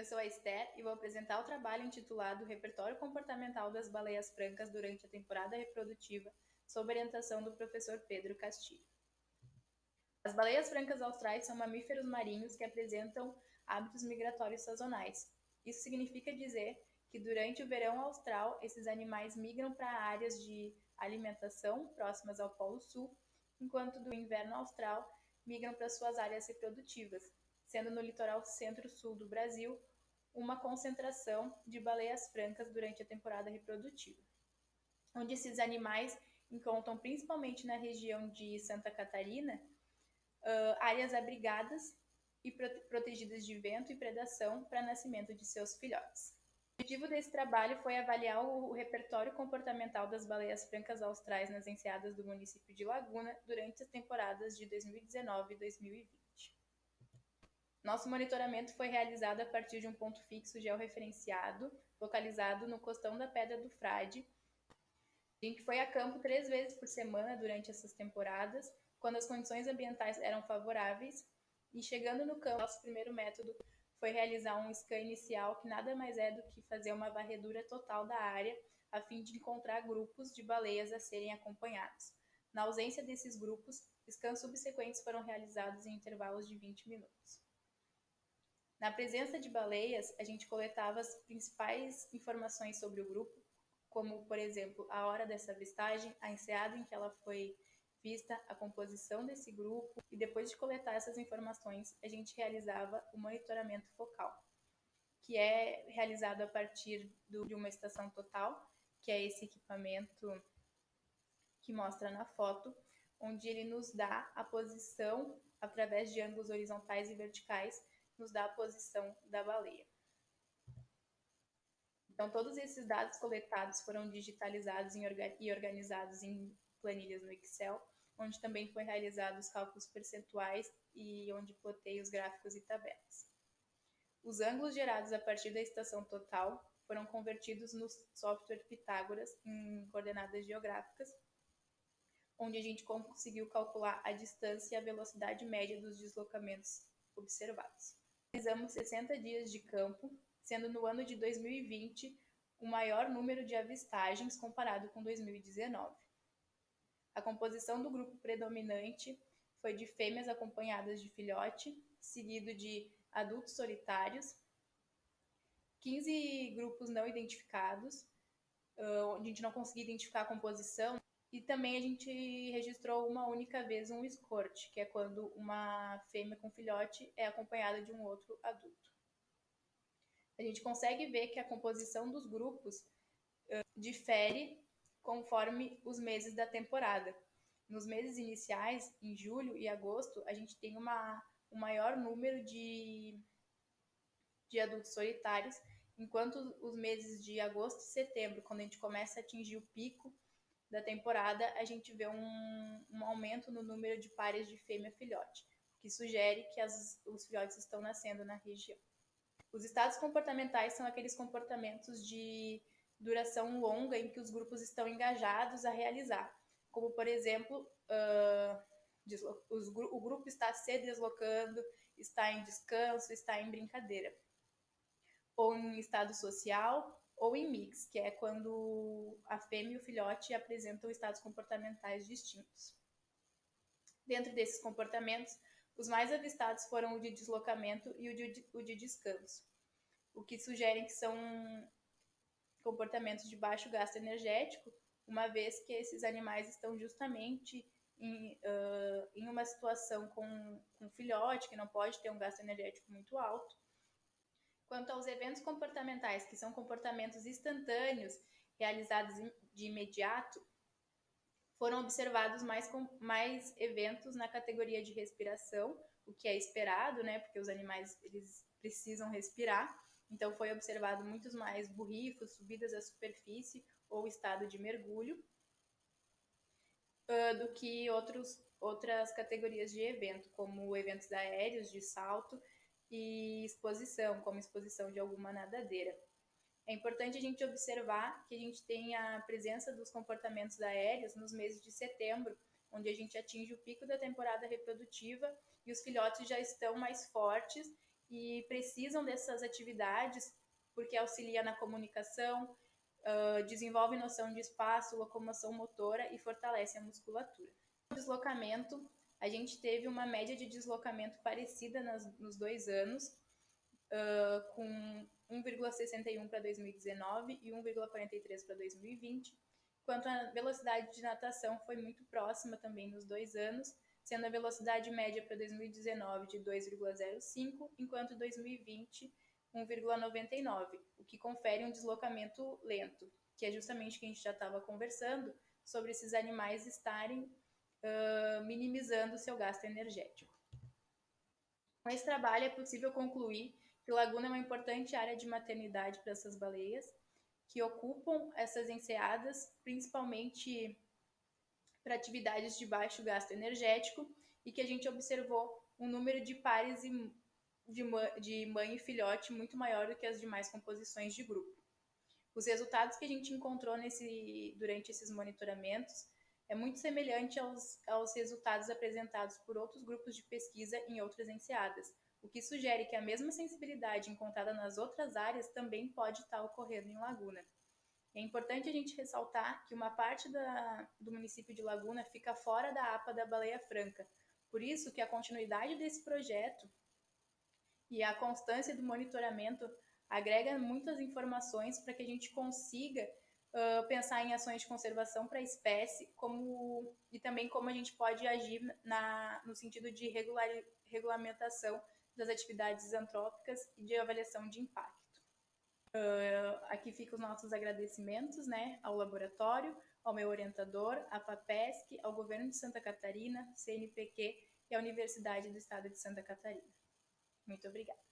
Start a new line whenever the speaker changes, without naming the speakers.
Eu sou a Esther e vou apresentar o trabalho intitulado Repertório Comportamental das Baleias Francas durante a temporada reprodutiva, sob orientação do professor Pedro Castilho. As baleias francas austrais são mamíferos marinhos que apresentam hábitos migratórios sazonais. Isso significa dizer que durante o verão austral, esses animais migram para áreas de alimentação próximas ao Polo Sul, enquanto do inverno austral migram para suas áreas reprodutivas, sendo no litoral centro-sul do Brasil uma concentração de baleias francas durante a temporada reprodutiva, onde esses animais encontram principalmente na região de Santa Catarina áreas abrigadas e protegidas de vento e predação para nascimento de seus filhotes. O objetivo desse trabalho foi avaliar o repertório comportamental das baleias francas austrais nas enseadas do município de Laguna durante as temporadas de 2019 e 2020. Nosso monitoramento foi realizado a partir de um ponto fixo georreferenciado, localizado no costão da Pedra do Frade. A gente foi a campo 3 vezes por semana durante essas temporadas, quando as condições ambientais eram favoráveis, e chegando no campo, nosso primeiro método foi realizar um scan inicial, que nada mais é do que fazer uma varredura total da área, a fim de encontrar grupos de baleias a serem acompanhados. Na ausência desses grupos, scans subsequentes foram realizados em intervalos de 20 minutos. Na presença de baleias, a gente coletava as principais informações sobre o grupo, como, por exemplo, a hora dessa avistagem, a enseada em que ela foi vista, a composição desse grupo, e depois de coletar essas informações, a gente realizava o monitoramento focal, que é realizado a partir de uma estação total, que é esse equipamento que mostra na foto, onde ele nos dá a posição, através de ângulos horizontais e verticais, nos dá a posição da baleia. Então, todos esses dados coletados foram digitalizados e organizados em planilhas no Excel, onde também foi realizados os cálculos percentuais e onde plotei os gráficos e tabelas. Os ângulos gerados a partir da estação total foram convertidos no software Pitágoras em coordenadas geográficas, onde a gente conseguiu calcular a distância e a velocidade média dos deslocamentos observados. Realizamos 60 dias de campo, sendo no ano de 2020 o maior número de avistagens comparado com 2019. A composição do grupo predominante foi de fêmeas acompanhadas de filhote, seguido de adultos solitários, 15 grupos não identificados, onde a gente não conseguia identificar a composição, e também a gente registrou uma única vez um escorte, que é quando uma fêmea com filhote é acompanhada de um outro adulto. A gente consegue ver que a composição dos grupos difere conforme os meses da temporada. Nos meses iniciais, em julho e agosto, a gente tem um maior número de adultos solitários, enquanto os meses de agosto e setembro, quando a gente começa a atingir o pico da temporada, a gente vê um aumento no número de pares de fêmea-filhote, que sugere que os filhotes estão nascendo na região. Os estados comportamentais são aqueles comportamentos de duração longa em que os grupos estão engajados a realizar, como, por exemplo, o grupo está se deslocando, está em descanso, está em brincadeira, ou em estado social, ou em mix, que é quando a fêmea e o filhote apresentam estados comportamentais distintos. Dentro desses comportamentos, os mais avistados foram o de deslocamento e o de descanso, o que sugerem que são comportamentos de baixo gasto energético, uma vez que esses animais estão justamente em uma situação com filhote, que não pode ter um gasto energético muito alto. Quanto aos eventos comportamentais, que são comportamentos instantâneos, realizados de imediato, foram observados mais eventos na categoria de respiração, o que é esperado, né? Porque os animais eles precisam respirar. Então, foi observado muitos mais borrifos, subidas à superfície ou estado de mergulho, do que outras categorias de evento, como eventos aéreos, de salto e exposição, como exposição de alguma nadadeira. É importante a gente observar que a gente tem a presença dos comportamentos aéreos nos meses de setembro, onde a gente atinge o pico da temporada reprodutiva e os filhotes já estão mais fortes e precisam dessas atividades porque auxilia na comunicação, desenvolve noção de espaço, locomoção motora e fortalece a musculatura. No deslocamento, a gente teve uma média de deslocamento parecida nos 2 anos, com 1,61 para 2019 e 1,43 para 2020, enquanto a velocidade de natação foi muito próxima também nos 2 anos, sendo a velocidade média para 2019 de 2,05, enquanto 2020 1,99, o que confere um deslocamento lento, que é justamente o que a gente já estava conversando sobre esses animais estarem minimizando o seu gasto energético. Com esse trabalho é possível concluir que Laguna é uma importante área de maternidade para essas baleias, que ocupam essas enseadas, principalmente para atividades de baixo gasto energético, e que a gente observou um número de pares de mãe e filhote muito maior do que as demais composições de grupo. Os resultados que a gente encontrou durante esses monitoramentos é muito semelhante aos resultados apresentados por outros grupos de pesquisa em outras enseadas, o que sugere que a mesma sensibilidade encontrada nas outras áreas também pode estar ocorrendo em Laguna. É importante a gente ressaltar que uma parte do município de Laguna fica fora da APA da Baleia Franca, por isso que a continuidade desse projeto e a constância do monitoramento agrega muitas informações para que a gente consiga pensar em ações de conservação para a espécie, e também como a gente pode agir no sentido de regulamentação das atividades antrópicas e de avaliação de impacto. Aqui ficam os nossos agradecimentos, né, ao laboratório, ao meu orientador, à FAPESC, ao governo de Santa Catarina, CNPq e à Universidade do Estado de Santa Catarina. Muito obrigada.